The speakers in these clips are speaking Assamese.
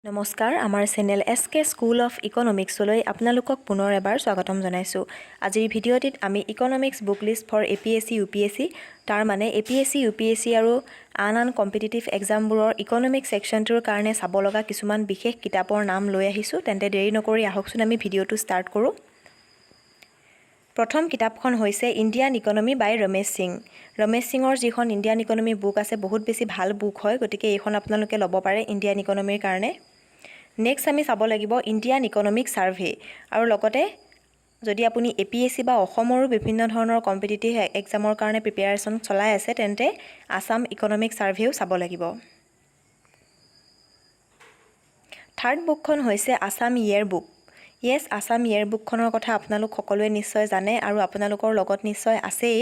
নমস্কাৰ আমাৰ চেনেল এছকে স্কুল অফ ইকনমিক্সলৈ আপোনালোকক পুনৰ এবাৰ স্বাগতম জনাইছোঁ। আজিৰ ভিডিঅ'টিত আমি economics book list for APSC UPSC তাৰ মানে APSC UPSC আৰু আন কম্পিটিটিভ এক্সামবোৰৰ ইকনমিক্স ছেকশ্যনটোৰ কাৰণে চাব লগা কিছুমান বিশেষ কিতাপৰ নাম লৈ আহিছোঁ। তেন্তে দেৰি নকৰি আহকচোন আমি ভিডিঅ'টো ষ্টাৰ্ট কৰোঁ। প্ৰথম কিতাপখন হৈছে ইণ্ডিয়ান ইকনমি বাই ৰমেশ সিং। ৰমেশ সিঙৰ যিখন ইণ্ডিয়ান ইকনমি বুক আছে বহুত বেছি ভাল বুক হয়, গতিকে এইখন আপোনালোকে ল'ব পাৰে ইণ্ডিয়ান ইকনমিৰ কাৰণে। নেক্সট আমি চাব লাগিব ইণ্ডিয়ান ইকনমিক ছাৰ্ভে আৰু লগতে যদি আপুনি APSC বা অসমৰো বিভিন্ন ধৰণৰ কম্পিটিটিভ এক্সামৰ কাৰণে প্ৰিপেয়াৰেশ্যন চলাই আছে তেন্তে আসাম ইকনমিক ছাৰ্ভেও চাব লাগিব। থাৰ্ড বুকখন হৈছে আসাম ইয়েৰ বুক। য়েছ, আসাম ইয়েৰ বুকখনৰ কথা আপোনালোক সকলোৱে নিশ্চয় জানে আৰু আপোনালোকৰ লগত নিশ্চয় আছেই।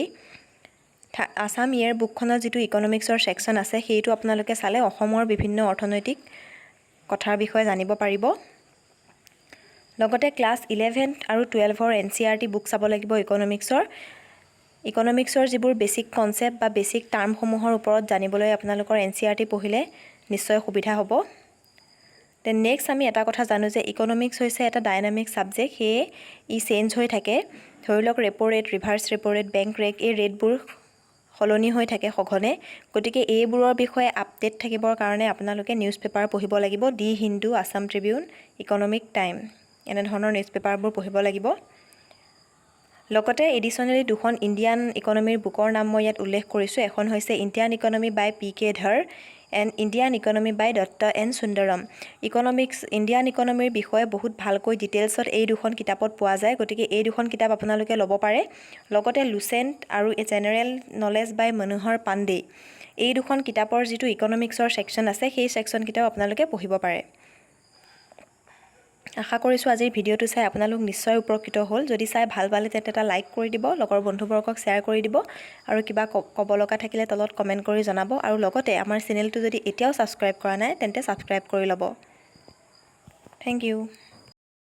আসাম ইয়েৰ বুকখনত যিটো ইকনমিক্সৰ ছেকশ্যন আছে সেইটো আপোনালোকে চালে অসমৰ বিভিন্ন অৰ্থনৈতিক কথাৰ বিষয়ে জানিব পাৰিব। লগতে ক্লাছ 11 আৰু 12ৰ NCERT বুক চাব লাগিব ইকনমিক্সৰ যিবোৰ বেছিক কনচেপ্ট বা বেছিক টাৰ্মসমূহৰ ওপৰত জানিবলৈ আপোনালোকৰ NCERT পঢ়িলে নিশ্চয় সুবিধা হ'ব। দেন নেক্সট আমি এটা কথা জানো যে ইকনমিক্স হৈছে এটা ডাইনামিক ছাবজেক্ট, সেয়ে ই চেঞ্জ হৈ থাকে। ধৰি লওক repo' rate, reverse repo' rate, bank rate, এই ৰেটবোৰ সলনি হৈ থাকে সঘনে। গতিকে এইবোৰৰ বিষয়ে আপডেট থাকিবৰ কাৰণে আপোনালোকে নিউজ পেপাৰ পঢ়িব লাগিব। The Hindu, Assam Tribune, Economic Time এনেধৰণৰ নিউজ পেপাৰবোৰ পঢ়িব লাগিব। লগতে এডিশ্যনেলি দুখন ইণ্ডিয়ান ইকনমিৰ বুকৰ নাম মই ইয়াত উল্লেখ কৰিছোঁ। এখন হৈছে Indian economy by PK Dhar and Indian economy by Datt and Sundaram. Indian ইকনমিৰ বিষয়ে বহুত ভালকৈ ডিটেইলছত এই দুখন কিতাপত পোৱা যায়, গতিকে এই দুখন কিতাপ আপোনালোকে ল'ব পাৰে। লগতে লুচেণ্ট আৰু জেনেৰেল নলেজ বাই মনোহৰ পাণ্ডে, এই দুখন কিতাপৰ যিটো ইকনমিক্সৰ ছেকশ্যন আছে সেই ছেকশ্যন কিতাপ আপোনালোকে পঢ়িব পাৰে। আশা কৰিছোঁ আজিৰ ভিডিঅ'টো চাই আপোনালোক নিশ্চয় উপকৃত হ'ল। যদি চাই ভাল পালে তেন্তে এটা লাইক কৰি দিব, লগৰ বন্ধুবৰ্গক শ্বেয়াৰ কৰি দিব আৰু কিবা ক'ব লগা থাকিলে তলত কমেণ্ট কৰি জনাব। আৰু লগতে আমাৰ চেনেলটো যদি এতিয়াও ছাবস্ক্ৰাইব কৰা নাই তেন্তে ছাবস্ক্ৰাইব কৰি ল'ব। Thank U.